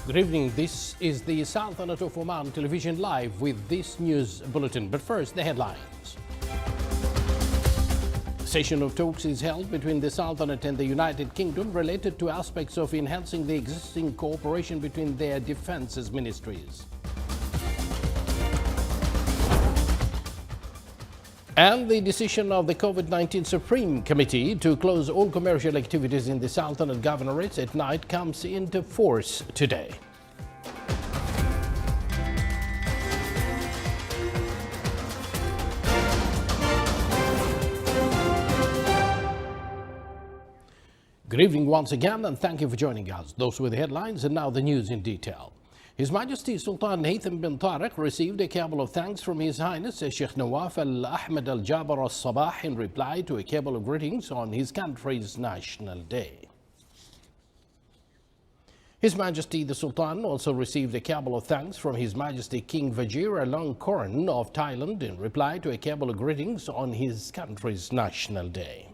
Good evening. This is the Sultanate of Oman Television Live with this news bulletin. But first, the headlines. A session of talks is held between the Sultanate and the United Kingdom related to aspects of enhancing the existing cooperation between their defences ministries. And the decision of the COVID-19 Supreme Committee to close all commercial activities in the Sultanate Governorates at night comes into force today. Good evening once again, and thank you for joining us. Those were the headlines, and now the news in detail. His Majesty Sultan Haytham bin Tariq received a cable of thanks from His Highness Sheikh Nawaf Al Ahmed Al Jaber Al Sabah in reply to a cable of greetings on his country's National Day. His Majesty the Sultan also received a cable of thanks from His Majesty King Vajiralongkorn of Thailand in reply to a cable of greetings on his country's National Day.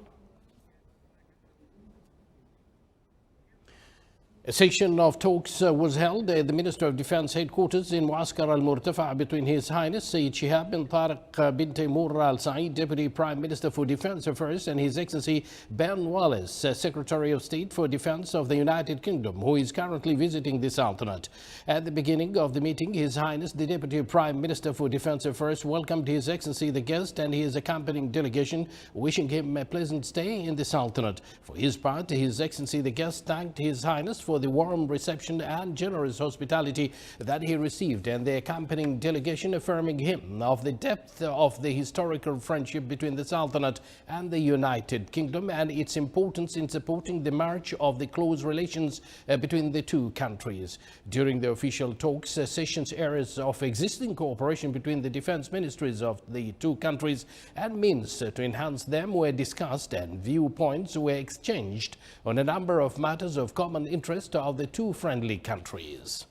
A session of talks was held at the Minister of Defense headquarters in Muaskar al-Murtafa between His Highness Sayyid Shihab bin Tariq bin Taymour al-Said, Deputy Prime Minister for Defense Affairs, and His Excellency Ben Wallace, Secretary of State for Defense of the United Kingdom, who is currently visiting the Sultanate. At the beginning of the meeting, His Highness the Deputy Prime Minister for Defense Affairs welcomed His Excellency the guest and his accompanying delegation, wishing him a pleasant stay in the Sultanate. For his part, His Excellency the guest thanked His Highness for the warm reception and generous hospitality that he received, and the accompanying delegation affirming him of the depth of the historical friendship between the Sultanate and the United Kingdom and its importance in supporting the march of the close relations between the two countries. During the official talks, sessions areas of existing cooperation between the defense ministries of the two countries and means to enhance them were discussed, and viewpoints were exchanged on a number of matters of common interest of the two friendly countries.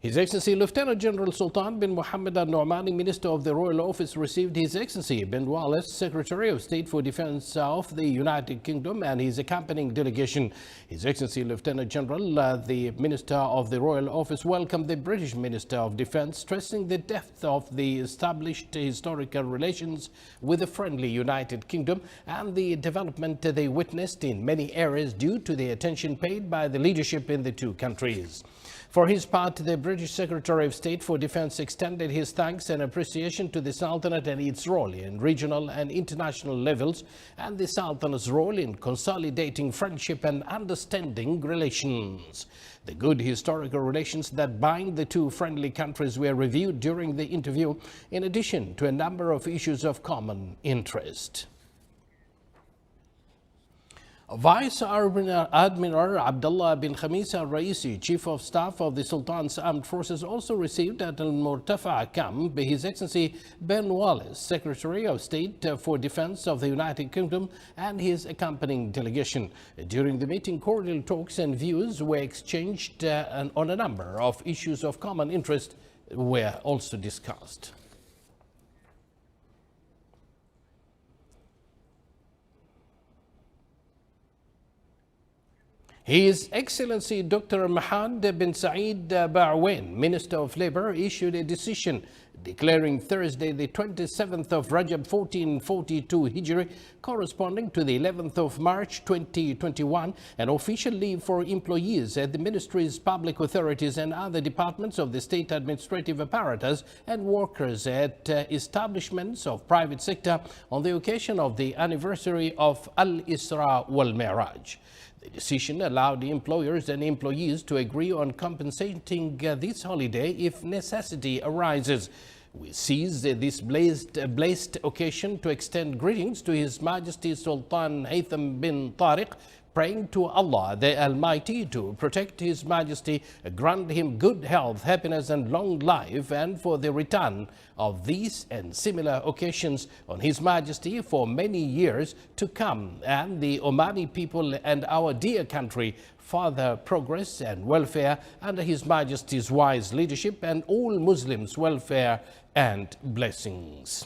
His Excellency Lieutenant General Sultan bin Mohammed Al No'mani, Minister of the Royal Office, received His Excellency Ben Wallace, Secretary of State for Defense of the United Kingdom, and his accompanying delegation. His Excellency Lieutenant General, the Minister of the Royal Office, welcomed the British Minister of Defense, stressing the depth of the established historical relations with the friendly United Kingdom and the development they witnessed in many areas due to the attention paid by the leadership in the two countries. For his part, the British Secretary of State for Defense extended his thanks and appreciation to the Sultanate and its role in regional and international levels, and the Sultanate's role in consolidating friendship and understanding relations. The good historical relations that bind the two friendly countries were reviewed during the interview, in addition to a number of issues of common interest. Vice Admiral Abdullah bin Khamis al-Raisi, Chief of Staff of the Sultan's Armed Forces, also received at Al-Murtafa camp His Excellency Ben Wallace, Secretary of State for Defense of the United Kingdom, and his accompanying delegation. During the meeting, cordial talks and views were exchanged on a number of issues of common interest were also discussed. His Excellency Dr. Mahad bin Saeed Ba'wain, Minister of Labour, issued a decision declaring Thursday the 27th of Rajab 1442 Hijri, corresponding to the 11th of March 2021, an official leave for employees at the ministries, public authorities and other departments of the state administrative apparatus and workers at establishments of private sector on the occasion of the anniversary of Al-Isra wal-Mi'raj. The decision allowed the employers and employees to agree on compensating this holiday if necessity arises. We seize this blessed occasion to extend greetings to His Majesty Sultan Haytham bin Tariq, praying to Allah the Almighty to protect His Majesty, grant him good health, happiness and long life, and for the return of these and similar occasions on His Majesty for many years to come, and the Omani people and our dear country further progress and welfare under His Majesty's wise leadership, and all Muslims' welfare and blessings.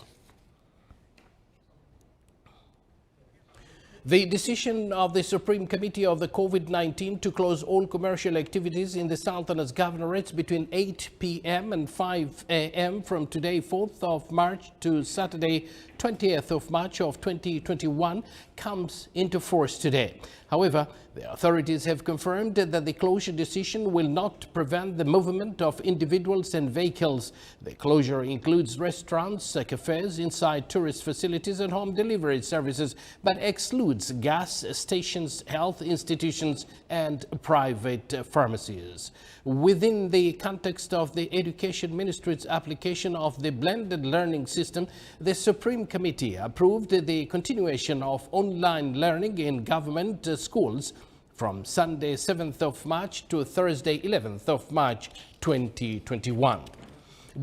The decision of the Supreme Committee of the COVID-19 to close all commercial activities in the Sultanate Governorates between 8 p.m. and 5 a.m. from today, 4th of March to Saturday, 20th of March of 2021 comes into force today. However, the authorities have confirmed that the closure decision will not prevent the movement of individuals and vehicles. The closure includes restaurants, cafes, inside tourist facilities and home delivery services, but excludes gas stations, health institutions and private pharmacies. Within the context of the Education Ministry's application of the blended learning system, the Supreme Committee approved the continuation of online learning in government schools from Sunday 7th of March to Thursday 11th of March 2021.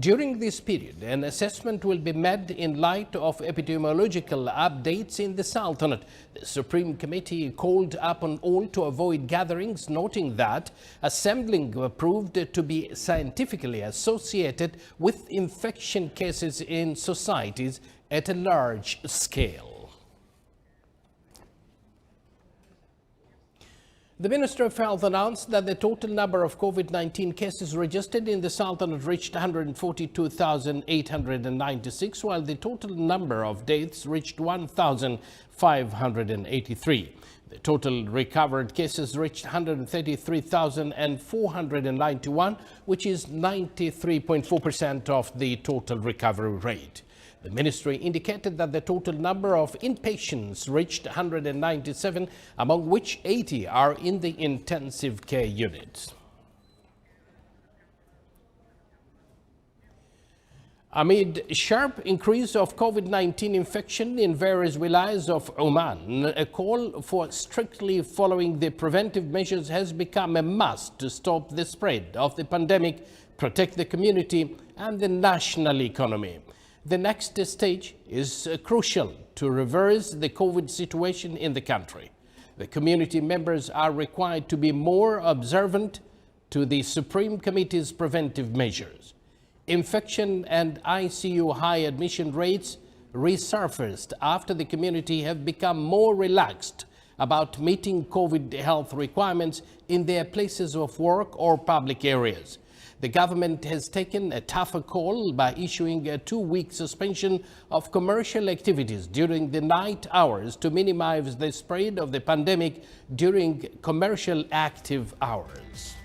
During this period, an assessment will be made in light of epidemiological updates in the Sultanate. The Supreme Committee called upon all to avoid gatherings, noting that assembling proved to be scientifically associated with infection cases in societies at a large scale. The Minister of Health announced that the total number of COVID-19 cases registered in the Sultanate reached 142,896, while the total number of deaths reached 1,583. The total recovered cases reached 133,491, which is 93.4% of the total recovery rate. The ministry indicated that the total number of inpatients reached 197, among which 80 are in the intensive care units. Amid sharp increase of COVID-19 infection in various wilayas of Oman, a call for strictly following the preventive measures has become a must to stop the spread of the pandemic, protect the community and the national economy. The next stage is crucial to reverse the COVID situation in the country. The community members are required to be more observant to the Supreme Committee's preventive measures. Infection and ICU high admission rates resurfaced after the community have become more relaxed about meeting COVID health requirements in their places of work or public areas. The government has taken a tougher call by issuing a 2-week suspension of commercial activities during the night hours to minimize the spread of the pandemic during commercial active hours.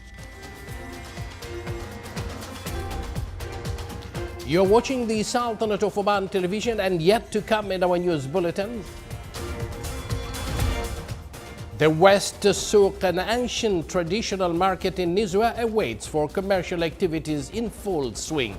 You're watching the Sultanate of Oman television, and yet to come in our news bulletin. The West Souk, an ancient traditional market in Nizwa, awaits for commercial activities in full swing.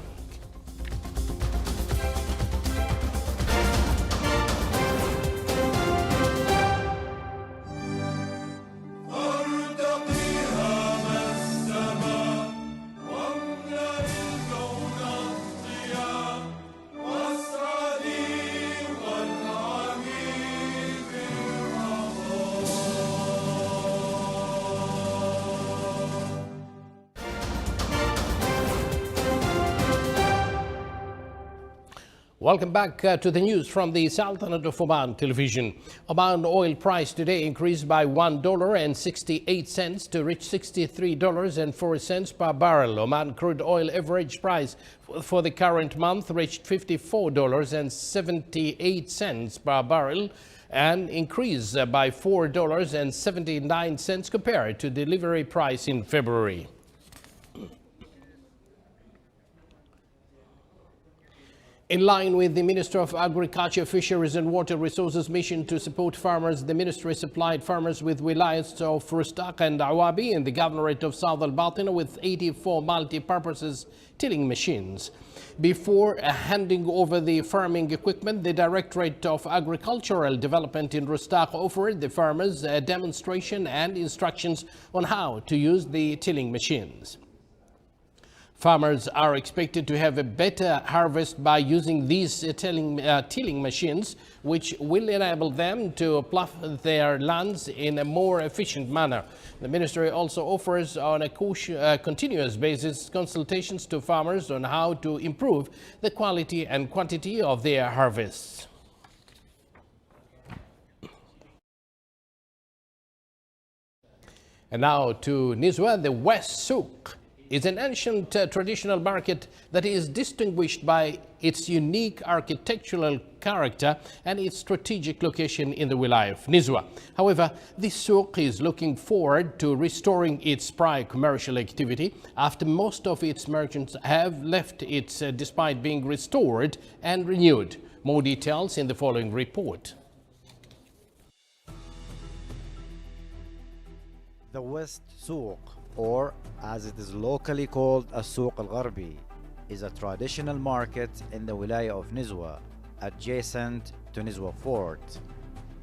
Welcome back to the news from the Sultanate of Oman television. Oman oil price today increased by $1.68 to reach $63.04 per barrel. Oman crude oil average price for the current month reached $54.78 per barrel, an increase by $4.79 compared to delivery price in February. In line with the Minister of Agriculture, Fisheries and Water Resources mission to support farmers, the ministry supplied farmers with wilayas of Rustaq and Awabi in the Governorate of South Al-Batina with 84 multi-purposes tilling machines. Before handing over the farming equipment, the Directorate of Agricultural Development in Rustaq offered the farmers a demonstration and instructions on how to use the tilling machines. Farmers are expected to have a better harvest by using these tilling machines, which will enable them to plough their lands in a more efficient manner. The ministry also offers on a continuous basis consultations to farmers on how to improve the quality and quantity of their harvests. And now to Nizwa. The West Souk is an ancient traditional market that is distinguished by its unique architectural character and its strategic location in the Wilaya of Nizwa. However, this souk is looking forward to restoring its prior commercial activity after most of its merchants have left it despite being restored and renewed. More details in the following report. The West Souk, or as it is locally called a Souk al-Gharbi, is a traditional market in the Wilaya of Nizwa, adjacent to Nizwa Fort.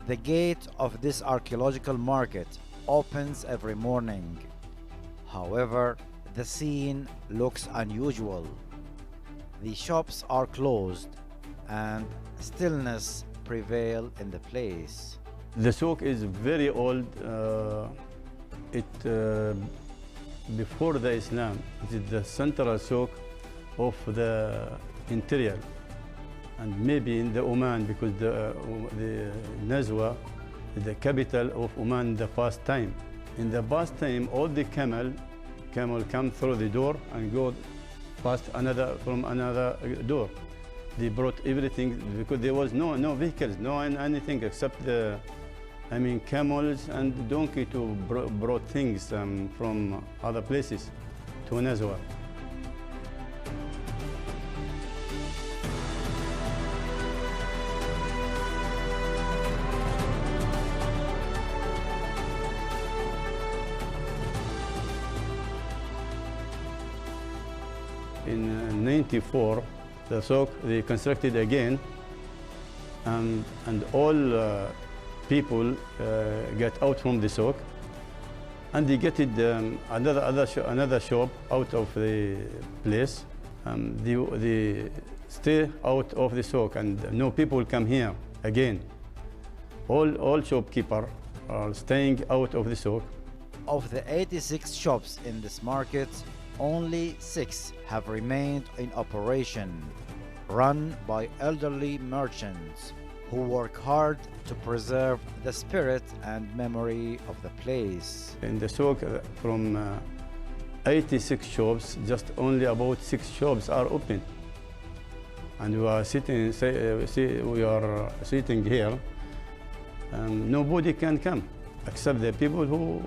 The gate of this archaeological market opens every morning. However, the scene looks unusual. The shops are closed and stillness prevails in the place. The souk is very old. Before the Islam, it is the central souk of the interior, and maybe in the Oman, because the Nizwa is the capital of Oman in the past time. In the past time, all the camel come through the door and go past from another door. They brought everything because there was no vehicles, no anything except camels and donkey to brought things from other places to Nizwa. In 94, the souk they constructed again, and all people get out from the souk, and they get it another shop out of the place. They stay out of the souk, and no people come here again. All shopkeepers are staying out of the souk. Of the 86 shops in this market, only 6 have remained in operation, run by elderly merchants who work hard to preserve the spirit and memory of the place. In the souk, from 86 shops, just only about 6 shops are open. And we are sitting here, nobody can come except the people who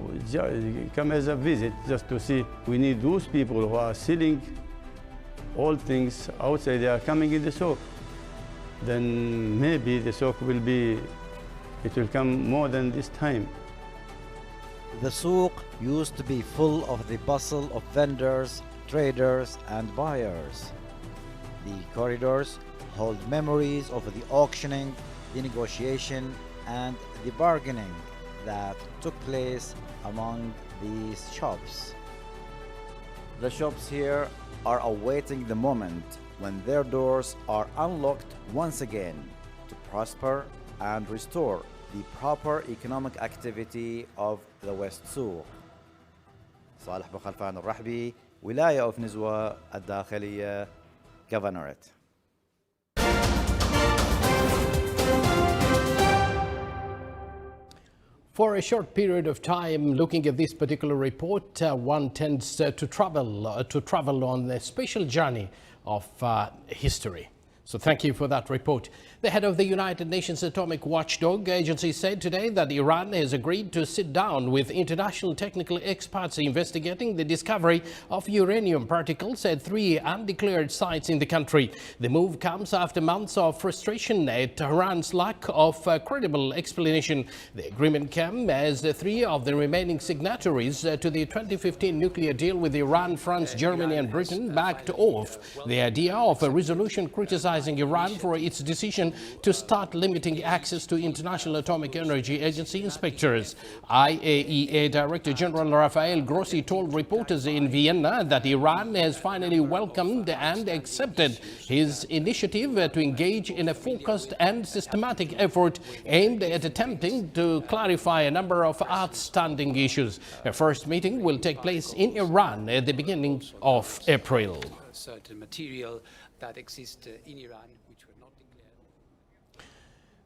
come as a visit just to see. We need those people who are selling all things outside. They are coming in the souk. Then maybe the souk will come more than this time. The souk used to be full of the bustle of vendors, traders, and buyers. The corridors hold memories of the auctioning, the negotiation, and the bargaining that took place among these shops. The shops here are awaiting the moment when their doors are unlocked once again to prosper and restore the proper economic activity of the West Souk. صالح بن خلفان الرحبي, ولاية of نزوة الداخلية, Governorate. For a short period of time, looking at this particular report, one tends to travel on a special journey of history. So thank you for that report. The head of the United Nations Atomic Watchdog Agency said today that Iran has agreed to sit down with international technical experts investigating the discovery of uranium particles at 3 undeclared sites in the country. The move comes after months of frustration at Iran's lack of credible explanation. The agreement came as 3 of the remaining signatories to the 2015 nuclear deal with Iran, France, Germany and Britain backed off the idea of a resolution criticizing Iran for its decision to start limiting access to International Atomic Energy Agency inspectors. IAEA Director General Rafael Grossi told reporters in Vienna that Iran has finally welcomed and accepted his initiative to engage in a focused and systematic effort aimed at attempting to clarify a number of outstanding issues. A first meeting will take place in Iran at the beginning of April. Certain material that exists in Iran which were not declared.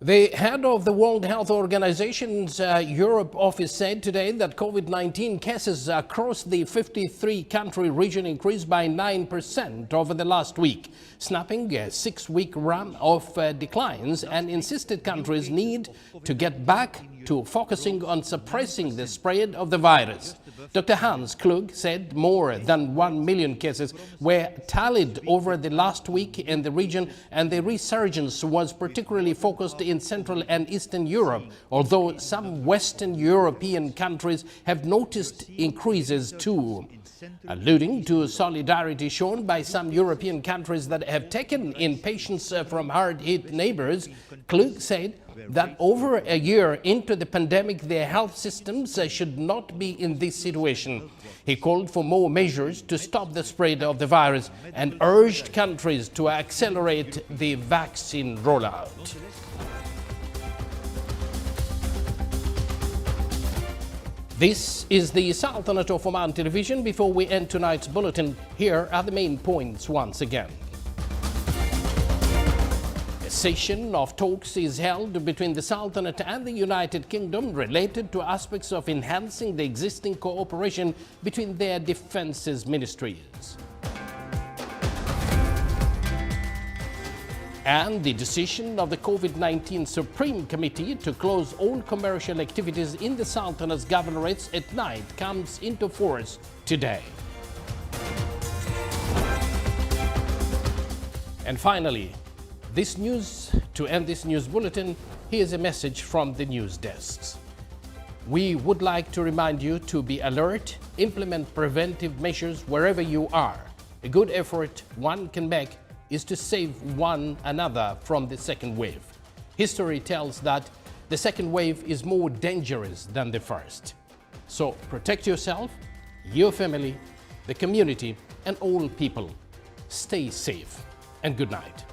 The head of the World Health Organization's Europe office said today that COVID-19 cases across the 53-country region increased by 9% over the last week, snapping a 6-week run of declines, and insisted countries need to get back to focusing on suppressing the spread of the virus. Dr. Hans Klug said more than 1 million cases were tallied over the last week in the region, and the resurgence was particularly focused in Central and Eastern Europe, although some Western European countries have noticed increases too. Alluding to solidarity shown by some European countries that have taken in patients from hard-hit neighbors, Klug said that over a year into the pandemic, their health systems should not be in this situation. He called for more measures to stop the spread of the virus and urged countries to accelerate the vaccine rollout. This is the Sultanate of Oman television. Before we end tonight's bulletin, here are the main points once again. A session of talks is held between the Sultanate and the United Kingdom related to aspects of enhancing the existing cooperation between their defenses ministries. And the decision of the COVID-19 Supreme Committee to close all commercial activities in the Sultanate's governorates at night comes into force today. And finally, to end this news bulletin, here's a message from the news desks. We would like to remind you to be alert, implement preventive measures wherever you are. A good effort one can make is to save one another from the second wave. History tells that the second wave is more dangerous than the first. So protect yourself, your family, the community, and all people. Stay safe and good night.